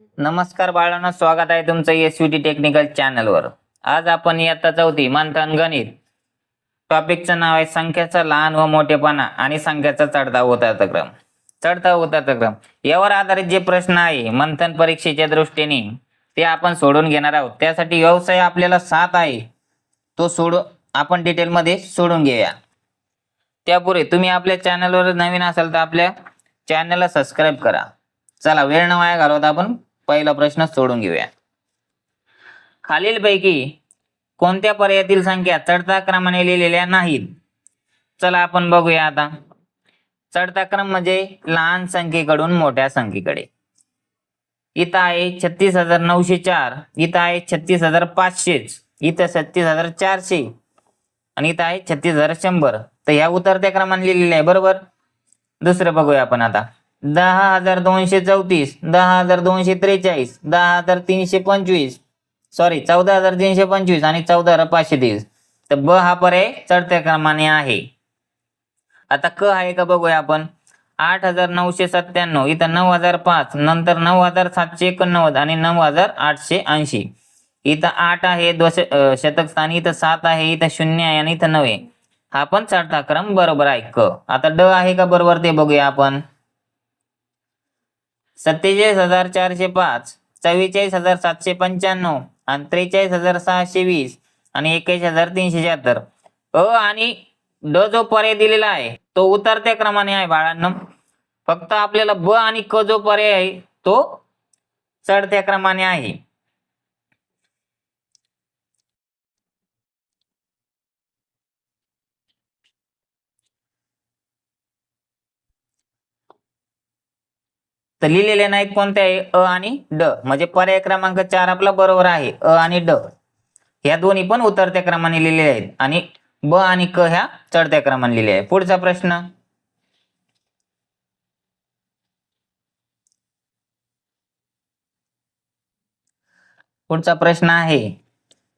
नमस्कार बाळांनो, स्वागत आहे तुमचं एसवीटी टेक्निकल चॅनलवर। आज आपण इयत्ता चौथी मंथन गणित टॉपिकचं नाव आहे संख्याचा लहान व मोठेपणा आणि संख्याचा चढता उतरता क्रम। चढता उतरता क्रम यावर आधारित जे प्रश्न आहे मंथन परीक्षेच्या दृष्टीने ते आपण सोडून घेणार आहोत। त्यासाठी व्यवसाय आपल्याला 7 आहे तो आपण डिटेल मध्ये सोडून घेऊया। त्यापूर्वी तुम्ही आपल्या चॅनलवर नवीन असाल तर आपल्या चॅनलला सबस्क्राइब करा। चला वेळ न वाया घालवता आपण पहिला प्रश्न सोडून घेऊया। खालीलपैकी कोणत्या पर्यायातील संख्या चढता क्रमाने लिहिलेल्या नाहीत? चला आपण बघूया। आता चढता क्रम म्हणजे लहान संख्येकडून मोठ्या संख्येकडे। इथं आहे 36,904, इथं आहे 36,500, इथं 36,400 आणि इथं आहे 36,100। तर ह्या उतरत्या क्रमाने लिहिलेले आहे, बरोबर। दुसरं बघूया आपण आता 10,234, 10,243, 10,325, सॉरी 14,325 आणि 14,530। तर ब हा पर्याय चढत्या क्रमाने आहे। आता क आहे का बघूया आपण। 8,997, इथं 9,005, नंतर 9,789 आणि 9,880। इथं 8 आहे शतक स्थानी, इथं 7 आहे, इथं 0 आहे आणि इथं 9 आहे। हा पण चढता क्रम बरोबर आहे क। आता ड आहे का बरोबर ते बघूया आपण। 47,405, 44,795 आणि 43,620 आणि 21,376। अ आणि ड जो पर्याय दिलेला आहे तो उतरत्या क्रमाने आहे बाळांनो। फक्त आपल्याला ब आणि क जो पर्याय आहे तो चढत्या क्रमाने आहे। तर लिहिलेले नाहीत कोणते आहे अ आणि ड, म्हणजे पर्याय क्रमांक 4 आपला बरोबर आहे। अ आणि ड ह्या दोन्ही पण उतरत्या क्रमाने लिहिलेले आहेत आणि ब आणि क ह्या चढत्या क्रमाने लिहिले आहे। पुढचा प्रश्न आहे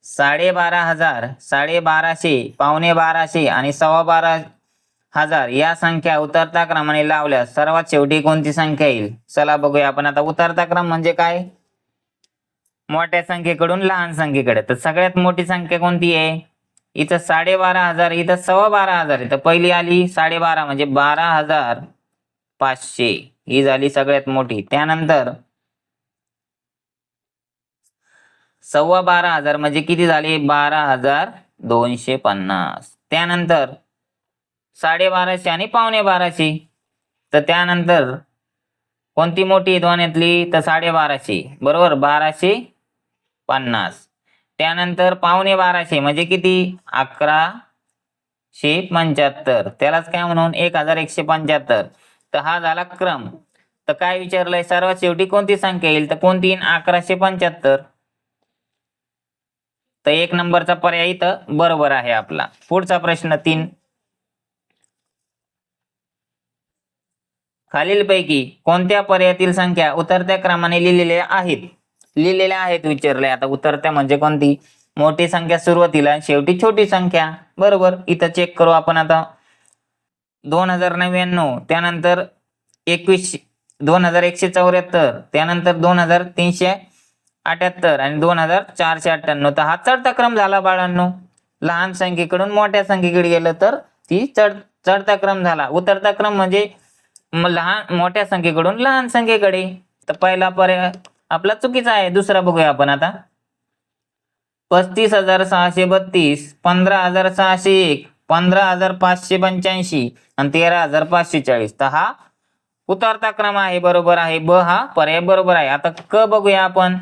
12,500, 12,500, 12,500 आणि 12,500 या संख्या उतरता क्रमाने लावल्यास सर्वात शेवटी कोणती संख्या येईल? चला बघूया आपण। आता उतरता क्रम म्हणजे काय? मोठ्या संख्येकडून लहान संख्येकडे। तर सगळ्यात मोठी संख्या कोणती आहे? इथं 12,500, इथं 12,500। इथं पहिली आली 12,500 म्हणजे 12,500 ही झाली सगळ्यात मोठी। त्यानंतर 12,500 म्हणजे किती झाले? 12,250। त्यानंतर 12,500 आणि 12,500। तर त्यानंतर कोणती मोठी दोन्हीतली? तर 12,500 बरोबर, 1,250। त्यानंतर 12,500 म्हणजे किती? 1,175। त्यालाच काय म्हणून 1,175। तर हा झाला क्रम। तर काय विचारलंय? सर्वात शेवटी कोणती संख्या येईल? तर कोणती येईल? 1,175। तर 1 नंबरचा पर्याय इथं बरोबर आहे आपला। पुढचा प्रश्न 3, खालीलपैकी कोणत्या पर्यायातील संख्या उतरत्या क्रमाने लिहिलेल्या आहेत विचारलंय। आता उतरत्या म्हणजे कोणती? मोठी संख्या सुरुवातीला, शेवटी छोटी संख्या, बरोबर। इथं चेक करू आपण आता। 2,099, त्यानंतर 2,174, त्यानंतर 2,378 आणि 2,498। तर हा चढता क्रम झाला बाळांनो। लहान संख्येकडून मोठ्या संख्येकडे गेलं तर ती चढता क्रम झाला। उतरता क्रम म्हणजे मोठ्या संख्येकडून लहान संख्येकडे। तर पहिला पर्याय आपला चुकीचा आहे। दुसरा बघूया आपण आता। 35,632, 15,601, 15,585 आणि 13,540। तर हा उतरता क्रम आहे, बरोबर आहे। ब हा पर्याय बरोबर आहे। आता क बघूया आपण।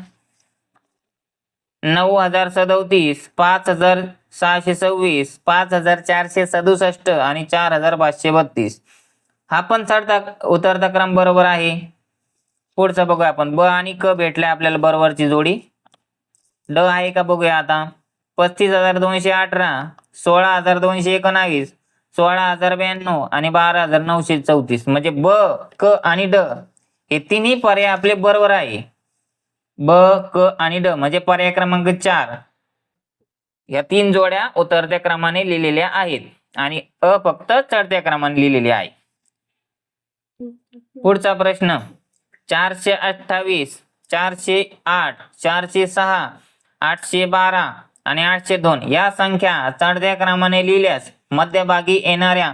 9,037, 5,626, 5,467 आणि 4,532। हा पण उतरता क्रम बरोबर आहे। पुढचा बघूया आपण। ब आणि क भेटले आपल्याला बरोबरची जोडी। ड आहे का बघूया आता। 35,218, 16,219, 16,092 आणि 12,934। म्हणजे ब, क आणि ड हे तिन्ही पर्याय आपले बरोबर आहे। ब, क आणि ड म्हणजे पर्याय क्रमांक 4 या 3 जोड्या उतरत्या क्रमाने लिहिलेल्या आहेत आणि अ फक्त चढत्या क्रमाने लिहिलेली आहे। पुढचा प्रश्न 428, 408, 406, 812 आणि 802 या संख्या चढत्या क्रमाने लिहिल्यास मध्यभागी येणाऱ्या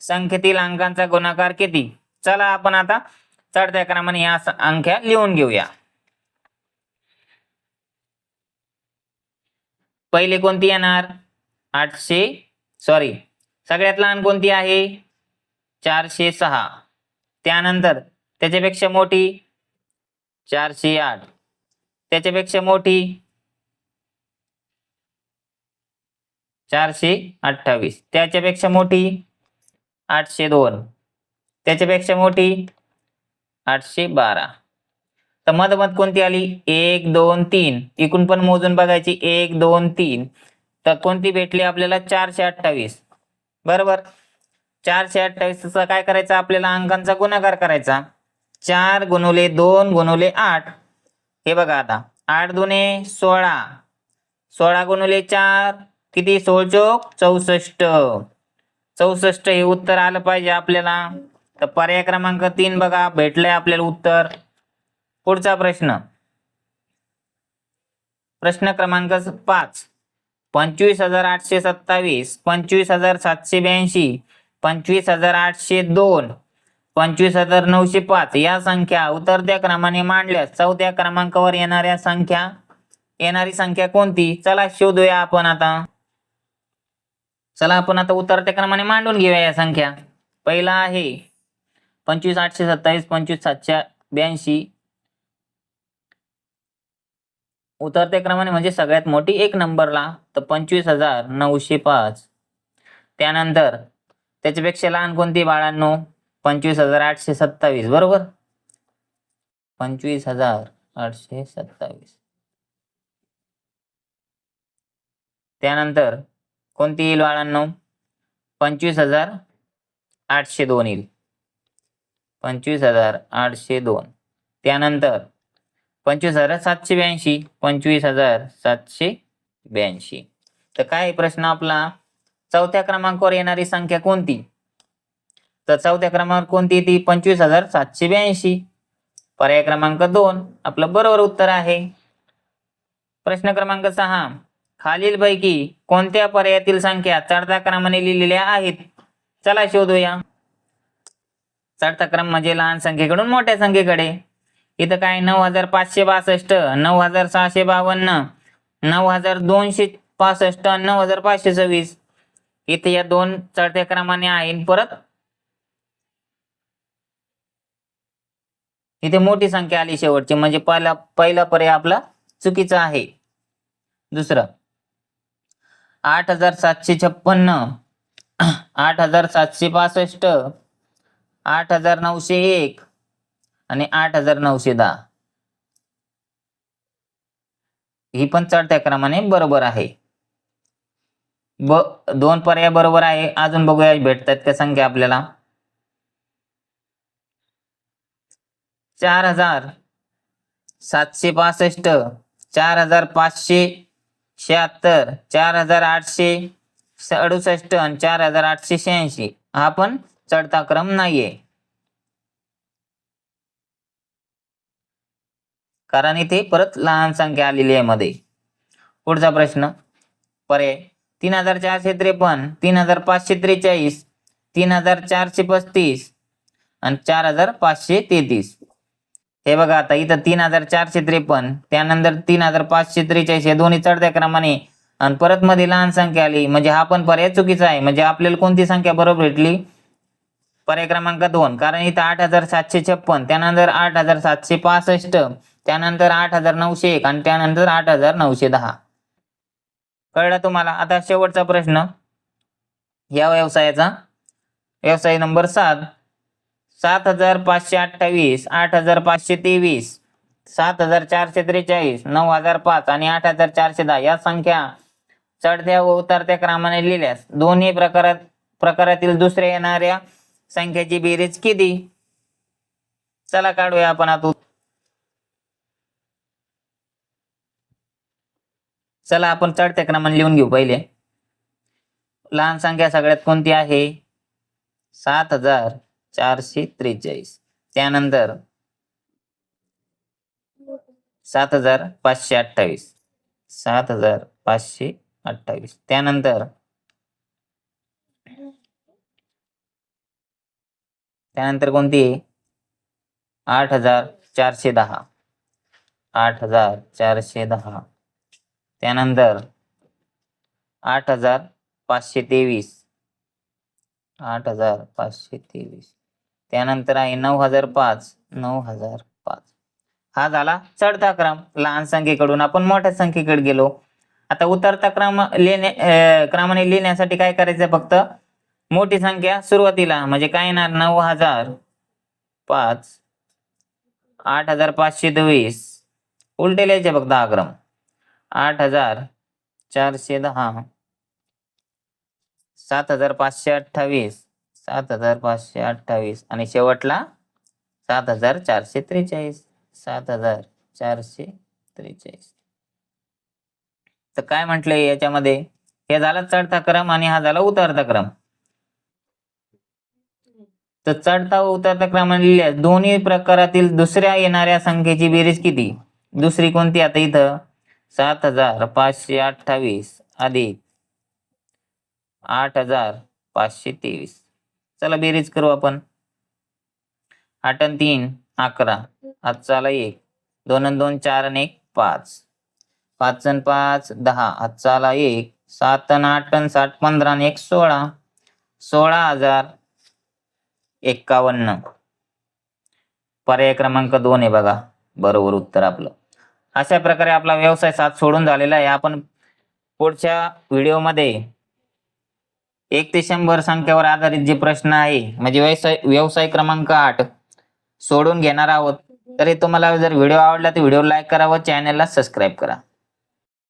संख्येतील अंकांचा गुणाकार किती? चला आपण आता चढत्या क्रमाने या संख्या लिहून घेऊया. पहिले कोणती येणार? सगळ्यात लहान कोणती आहे? 406. त्यानंतर त्याच्यापेक्षा मोठी 408, त्याच्यापेक्षा मोठी 428, त्याच्यापेक्षा मोठी 802, त्याच्यापेक्षा मोठी 812. तर मधमध कोणती आली? 1 2 3. इकडून पण मोजून बघायची 1 2 3. तर कोणती भेटली आपल्याला? 428. बरोबर. 428चा काय करायचं? आपल्याला अंकांचा गुणाकार करायचा. 4 गुणुले 2 गुणुले 8. हे बघा आता 8 दुने 16, 16 गुणुले 4 किती? 16 चोक 64. 64 हे उत्तर आलं पाहिजे आपल्याला. तर पर्याय क्रमांक 3 बघा भेटलंय आपल्याला उत्तर. पुढचा प्रश्न क्रमांक 5. 25,827, 25,782, 25,802, 25,905 या संख्या उतरत्या क्रमाने मांडल्यास चौथ्या क्रमांकावर येणारी संख्या कोणती? चला शोधूया आपण आता. चला आपण आता उतरत्या क्रमाने मांडून घेऊया या संख्या. पहिला आहे 25,827, 25,782. उतरत्या क्रमाने म्हणजे सगळ्यात मोठी 1 नंबरला, तर 25,905. त्यानंतर त्याच्यापेक्षा लहान कोणती बाळांनो? 25,827. बरोबर. 25,827. त्यानंतर कोणती येईल बाळांनो? 25,802 येईल. 25,802. त्यानंतर 25,782, 25,782. तर काय प्रश्न आपला? चौथ्या क्रमांकावर येणारी संख्या कोणती? तर चौथ्या क्रमांकावर कोणती येते? 25,782. पर्याय क्रमांक 2 आपलं बरोबर उत्तर आहे. प्रश्न क्रमांक 6. खालीलपैकी कोणत्या पर्यायातील संख्या चढत्या क्रमाने लिहिलेल्या आहेत? चला शोधूया. चढता क्रम म्हणजे लहान संख्येकडून मोठ्या संख्येकडे. इथं काय? 9,562, 9,652, 9,265 आणि 9,526. इथे या दोन चढत्या क्रमाने आहे. परत इथे मोठी संख्या आली शेवटची, म्हणजे पहिला पर्याय आपला चुकीचा आहे. दुसरं 8,756, 8,765, 8,901 आणि 8,910. ही पण चढत्या क्रमाने बरोबर आहे. दोन पर्याय बरोबर आहे. अजून बघूया भेटतात त्या संख्या आपल्याला. 4,765, 4,576, 4,868 आणि 4,886. हा पण चढता क्रम नाहीये, कारण इथे परत लहान संख्या आलेली आहे मध्ये. पुढचा प्रश्न पर्याय 3,453, 3,543, 3,435 आणि 4,533. हे बघा आता इथं 3,453, त्यानंतर 3,543 हे दोन्ही चढत्या क्रमाने आणि परत मध्ये लहान संख्या आली, म्हणजे हा पण पर्याय चुकीचा आहे. म्हणजे आपल्याला कोणती संख्या बरोबर भेटली? पर्याय क्रमांक 2. कारण इथं 8,756, त्यानंतर 8,765, त्यानंतर 8,901 आणि त्यानंतर 8,910. कळलं तुम्हाला? आता शेवटचा प्रश्न या व्यवसायाचा, व्यवसाय नंबर 7. 7,528, 8,523, 7,443, 9,005 आणि 8,410 या संख्या चढत्या व उतरत्या क्रमाने लिहिल्यास दोन्ही प्रकारातील दुसऱ्या येणाऱ्या संख्येची बेरीज किती? चला काढूया आपण आता. चला आपण चढत्या क्रमाने लिहून घेऊ. पहिले लहान संख्या सगळ्यात कोणती आहे? 7,443. त्यानंतर 7,528. 7,528. त्यानंतर कोणती आहे? 8,410. 8,410. त्यानंतर 8,523. 8,523. त्यानंतर आहे 9,005. 9,005. हा झाला चढता क्रम. लहान संख्येकडून आपण मोठ्या संख्येकडे गेलो. आता उतरता क्रमाने लिहिण्यासाठी काय करायचं? फक्त मोठी संख्या सुरुवातीला म्हणजे काय येणार? 9,005. 8,520. उलटे लिहायचे फक्त हा क्रम. 8,410. 7,528. 7,528 आणि शेवटला 7,443. 7,443. तर काय म्हटलंय याच्यामध्ये? हे झाला चढता क्रम आणि हा झाला उतरता क्रम. तर चढता व उतरता क्रमाने लिहिल्यास दोन्ही प्रकारातील दुसऱ्या येणाऱ्या संख्येची बेरीज किती? दुसरी कोणती? आता इथं 7,528 अधिक 8,523. चला बेरीज करू आपण. 8 आणि 3 11. हातचाला 1. 2 आणि 2 4 आणि 1 5. 5 आणि 5 10. हातचाला 1. 7 आणि 8 आणि 7 15 आणि 1 16. 16,051. पर्याय क्रमांक 2 आहे बघा बरोबर उत्तर आपलं. अशा प्रकारे आपला व्यवसाय 7 सोडून झालेला आहे. आपण पुढच्या व्हिडिओमध्ये 1 ते 100 संख्येवर आधारित जे प्रश्न आहे म्हणजे व्यवसाय क्रमांक 8 सोडून घेणार आहोत. तरी तुम्हाला जर व्हिडिओ आवडला तर व्हिडिओ लाईक करा व चॅनलला सबस्क्राईब करा.